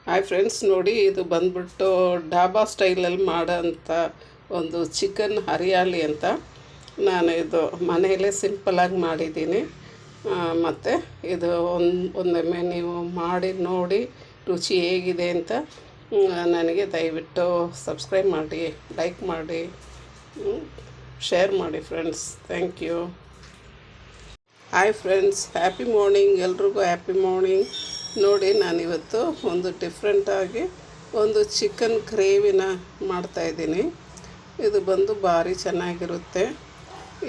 Hi friends, ನೋಡಿ ಇದು ಬಂದ್ಬಿಟ್ಟು ಡಾಬಾ ಸ್ಟೈಲಲ್ಲಿ ಮಾಡೋಂಥ ಒಂದು ಚಿಕನ್ ಹರಿಯಾಲಿ ಅಂತ. ನಾನು ಇದು ಮನೆಯಲ್ಲೇ ಸಿಂಪಲಾಗಿ ಮಾಡಿದ್ದೀನಿ. ಮತ್ತು ಇದು ಒಂದೊಮ್ಮೆ ನೀವು ಮಾಡಿ ನೋಡಿ ರುಚಿ ಹೇಗಿದೆ ಅಂತ ನನಗೆ ದಯವಿಟ್ಟು ಸಬ್ಸ್ಕ್ರೈಬ್ ಮಾಡಿ, ಲೈಕ್ ಮಾಡಿ, ಶೇರ್ ಮಾಡಿ friends. Thank you. Hi friends, happy morning. ಎಲ್ರಿಗೂ ಹ್ಯಾಪಿ ಮಾರ್ನಿಂಗ್. ನೋಡಿ, ನಾನಿವತ್ತು ಒಂದು ಡಿಫ್ರೆಂಟಾಗಿ ಒಂದು ಚಿಕನ್ ಗ್ರೇವಿನ ಮಾಡ್ತಾಯಿದ್ದೀನಿ. ಇದು ಬಂದು ಭಾರಿ ಚೆನ್ನಾಗಿರುತ್ತೆ.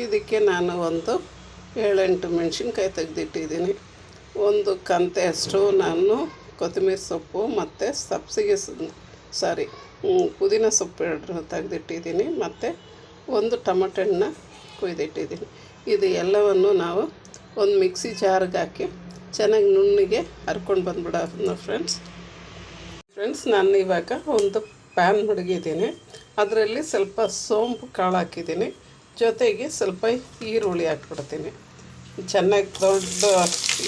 ಇದಕ್ಕೆ ನಾನು ಒಂದು 7-8 ಮೆಣಸಿನ್ಕಾಯಿ ತೆಗೆದಿಟ್ಟಿದ್ದೀನಿ. ಒಂದು ಕಂತೆಯಷ್ಟು ನಾನು ಕೊತ್ತಂಬರಿ ಸೊಪ್ಪು ಮತ್ತು ಪುದೀನ ಸೊಪ್ಪು ತೆಗೆದಿಟ್ಟಿದ್ದೀನಿ. ಮತ್ತು ಒಂದು ಟೊಮೆಟೊ ಹಣ್ಣನ್ನ ಕೊಯ್ದಿಟ್ಟಿದ್ದೀನಿ. ಇದು ಎಲ್ಲವನ್ನು ನಾವು ಒಂದು ಮಿಕ್ಸಿ ಜಾರ್ಗೆ ಹಾಕಿ ಚೆನ್ನಾಗಿ ನುಣ್ಣಿಗೆ ಹರ್ಕೊಂಡು ಬಂದ್ಬಿಡೋಣ ಫ್ರೆಂಡ್ಸ್. ನಾನು ಇವಾಗ ಒಂದು ಪ್ಯಾನ್ ಮಡಗಿದ್ದೀನಿ. ಅದರಲ್ಲಿ ಸ್ವಲ್ಪ ಸೋಂಪು ಕಾಳು ಹಾಕಿದ್ದೀನಿ. ಜೊತೆಗೆ ಸ್ವಲ್ಪ ಈರುಳ್ಳಿ ಹಾಕ್ಬಿಡ್ತೀನಿ. ಚೆನ್ನಾಗಿ ದೊಡ್ಡ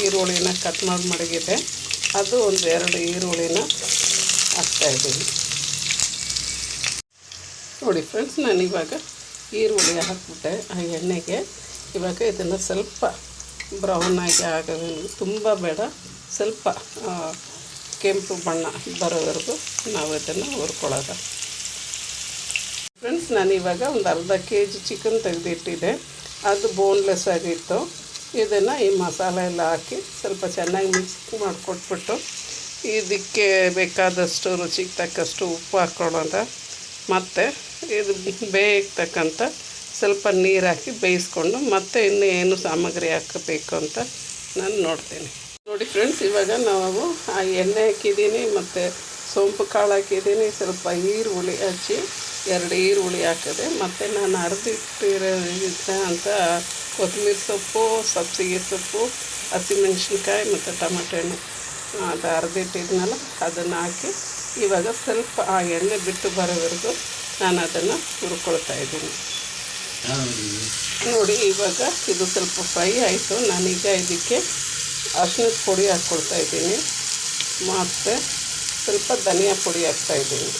ಈರುಳ್ಳಿನ ಕಟ್ ಮಾಡಿ ಮಡಗಿದೆ. ಅದು ಒಂದು 2 ಈರುಳ್ಳಿನ ಹಾಕ್ತಾಯಿದ್ದೀನಿ. ನೋಡಿ ಫ್ರೆಂಡ್ಸ್, ನಾನು ಇವಾಗ ಈರುಳ್ಳಿ ಹಾಕ್ಬಿಟ್ಟೆ ಆ ಎಣ್ಣೆಗೆ. ಇವಾಗ ಇದನ್ನು ಸ್ವಲ್ಪ ಬ್ರೌನಾಗಿ ಆಗೋದು, ತುಂಬ ಬೇಡ, ಸ್ವಲ್ಪ ಕೆಂಪು ಬಣ್ಣ ಬರೋವರೆಗೂ ನಾವು ಇದನ್ನು ಹುರ್ಕೊಳ್ಳೋದು ಫ್ರೆಂಡ್ಸ್. ನಾನಿವಾಗ ಒಂದು ಅರ್ಧ kg ಚಿಕನ್ ತೆಗೆದಿಟ್ಟಿದ್ದೆ. ಅದು ಬೋನ್ಲೆಸ್ ಆಗಿತ್ತು. ಇದನ್ನು ಈ ಮಸಾಲೆ ಎಲ್ಲ ಹಾಕಿ ಸ್ವಲ್ಪ ಚೆನ್ನಾಗಿ ಮಿಕ್ಸ್ ಮಾಡಿಕೊಟ್ಬಿಟ್ಟು ಇದಕ್ಕೆ ಬೇಕಾದಷ್ಟು ರುಚಿಗೆ ತಕ್ಕಷ್ಟು ಉಪ್ಪು ಹಾಕ್ಕೊಳ್ಳೋದ. ಮತ್ತು ಇದು ಬೇಯತಕ್ಕಂಥ ಸ್ವಲ್ಪ ನೀರು ಹಾಕಿ ಬೇಯಿಸ್ಕೊಂಡು ಮತ್ತೆ ಇನ್ನೂ ಏನು ಸಾಮಗ್ರಿ ಹಾಕಬೇಕು ಅಂತ ನಾನು ನೋಡ್ತೀನಿ. ನೋಡಿ ಫ್ರೆಂಡ್ಸ್, ಇವಾಗ ನಾವು ಆ ಎಣ್ಣೆ ಹಾಕಿದ್ದೀನಿ ಮತ್ತು ಸೋಂಪು ಕಾಳು ಹಾಕಿದ್ದೀನಿ. ಸ್ವಲ್ಪ ಈರುಳ್ಳಿ ಹಚ್ಚಿ 2 ಈರುಳ್ಳಿ ಹಾಕಿದೆ. ಮತ್ತು ನಾನು ಅಂತ ಕೊತ್ತಂಬರಿ ಸೊಪ್ಪು, ಸಬ್ಸಿಗೆ ಸೊಪ್ಪು, ಹಸಿಮೆಣ್ಸಿನ್ಕಾಯಿ ಮತ್ತು ಟೊಮೆಟೊ ಹಣ್ಣು ಅದು ಅರ್ದಿಟ್ಟಿದ್ನಲ್ಲ, ಅದನ್ನು ಹಾಕಿ ಇವಾಗ ಸ್ವಲ್ಪ ಆ ಎಣ್ಣೆ ಬಿಟ್ಟು ಬರೋವರೆಗೂ ನಾನು ಅದನ್ನು ಹುರ್ಕೊಳ್ತಾಯಿದ್ದೀನಿ. ನೋಡಿ, ಇವಾಗ ಇದು ಸ್ವಲ್ಪ ಫ್ರೈ ಆಯಿತು. ನಾನೀಗ ಇದಕ್ಕೆ ಅರಿಶಿಣದ ಪುಡಿ ಹಾಕ್ಕೊಳ್ತಾಯಿದ್ದೀನಿ. ಮತ್ತು ಸ್ವಲ್ಪ ಧನಿಯಾ ಪುಡಿ ಹಾಕ್ತಾಯಿದ್ದೀನಿ.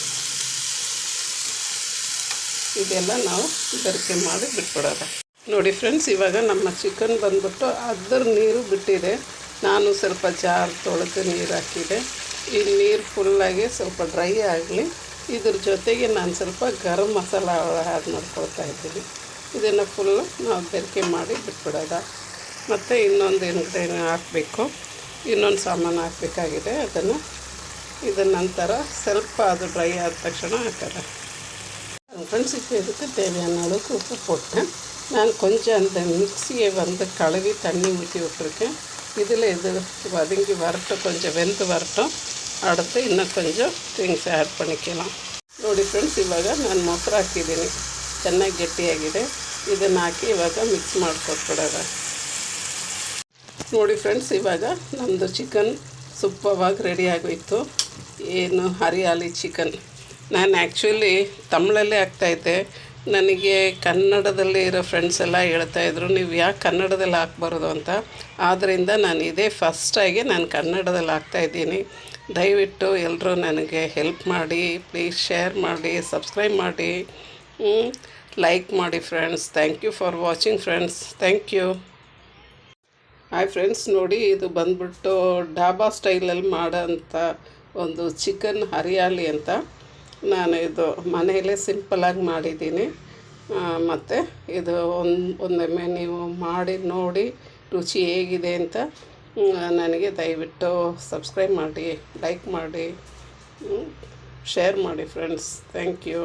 ಇದೆಲ್ಲ ನಾವು ಬೆರಕೆ ಮಾಡಿ ಬಿಟ್ಬಿಡೋದು. ನೋಡಿ ಫ್ರೆಂಡ್ಸ್, ಇವಾಗ ನಮ್ಮ ಚಿಕನ್ ಬಂದ್ಬಿಟ್ಟು ಅದರ ನೀರು ಬಿಟ್ಟಿದೆ. ನಾನು ಸ್ವಲ್ಪ ಜಾರ್ ತೊಳೆದು ನೀರು ಹಾಕಿದೆ. ಈ ನೀರು ಫುಲ್ಲಾಗಿ ಸ್ವಲ್ಪ ಡ್ರೈ ಆಗಲಿ. ಇದ್ರ ಜೊತೆಗೆ ನಾನು ಸ್ವಲ್ಪ ಗರಂ ಮಸಾಲ ಆ್ಯಡ್ ಮಾಡ್ಕೊಳ್ತಾಯಿದ್ದೀನಿ. ಇದನ್ನು ಫುಲ್ಲು ನಾವು ಬೆರಕೆ ಮಾಡಿ ಬಿಟ್ಬಿಡೋದ. ಮತ್ತು ಇನ್ನೊಂದು ಏನು ಹಾಕಬೇಕು, ಇನ್ನೊಂದು ಸಾಮಾನು ಹಾಕಬೇಕಾಗಿದೆ. ಇದರ ನಂತರ ಸ್ವಲ್ಪ ಅದು ಡ್ರೈ ಆದ ತಕ್ಷಣ ಹಾಕೋದು ಫ್ರೆಂಡ್ಸ್. ಇದಕ್ಕೆ தேவையான ಉಪ್ಪು போட்டு நான் கொஞ்சம் அந்த மிக்சியை கழுவி தண்ணி ஊற்றி விட்டுருக்கேன். இதில் இது வதங்கி வரட்டும், கொஞ்சம் வெந்து வரட்டும். அடுத்து இன்னும் கொஞ்சம் திங்ஸ் ಆ್ಯಡ್ பண்ணிக்கலாம். ನೋಡಿ ಫ್ರೆಂಡ್ಸ್, ಇವಾಗ ನಾನು ಮೊಸರು ಹಾಕಿದ್ದೀನಿ. ಚೆನ್ನಾಗಿ ಗಟ್ಟಿಯಾಗಿದೆ. ಇದನ್ನು ಹಾಕಿ ಇವಾಗ ಮಿಕ್ಸ್ ಮಾಡಿಕೊಟ್ಬಿಡೋದ. ನೋಡಿ ಫ್ರೆಂಡ್ಸ್, ಇವಾಗ ನಮ್ಮದು ಚಿಕನ್ ಸೂಪರ್ವಾಗಿ ರೆಡಿ ಆಗೋಯಿತು. ಏನು ಹರಿಯಾಲಿ ಚಿಕನ್. ನಾನು ಆ್ಯಕ್ಚುಲಿ ತಮಿಳಲ್ಲೇ ಹಾಕ್ತಾಯಿದ್ದೆ. ನನಗೆ ಕನ್ನಡದಲ್ಲಿ ಇರೋ ಫ್ರೆಂಡ್ಸ್ ಎಲ್ಲ ಹೇಳ್ತಾಯಿದ್ರು, ನೀವು ಯಾಕೆ ಕನ್ನಡದಲ್ಲಿ ಹಾಕ್ಬಾರ್ದು ಅಂತ. ಆದ್ದರಿಂದ ನಾನು ಇದೇ ಫಸ್ಟಾಗಿ ನಾನು ಕನ್ನಡದಲ್ಲಿ ಹಾಕ್ತಾಯಿದ್ದೀನಿ. ದಯವಿಟ್ಟು ಎಲ್ಲರೂ ನನಗೆ ಹೆಲ್ಪ್ ಮಾಡಿ, ಪ್ಲೀಸ್ ಶೇರ್ ಮಾಡಿ, ಸಬ್ಸ್ಕ್ರೈಬ್ ಮಾಡಿ, ಲೈಕ್ ಮಾಡಿ friends. Thank you for watching friends. Thank you. Hi friends, ನೋಡಿ ಇದು ಬಂದ್ಬಿಟ್ಟು ಡಾಬಾ ಸ್ಟೈಲಲ್ಲಿ ಮಾಡೋಂಥ ಒಂದು ಚಿಕನ್ ಹರಿಯಾಲಿ ಅಂತ. ನಾನು ಇದು ಮನೆಯಲ್ಲೇ ಸಿಂಪಲಾಗಿ ಮಾಡಿದ್ದೀನಿ. ಮತ್ತು ಇದು ಒಂದೊಮ್ಮೆ ನೀವು ಮಾಡಿ ನೋಡಿ ರುಚಿ ಹೇಗಿದೆ ಅಂತ ನನಗೆ ದಯವಿಟ್ಟು ಸಬ್ಸ್ಕ್ರೈಬ್ ಮಾಡಿ, ಲೈಕ್ ಮಾಡಿ, ಶೇರ್ ಮಾಡಿ ಫ್ರೆಂಡ್ಸ್. Thank you.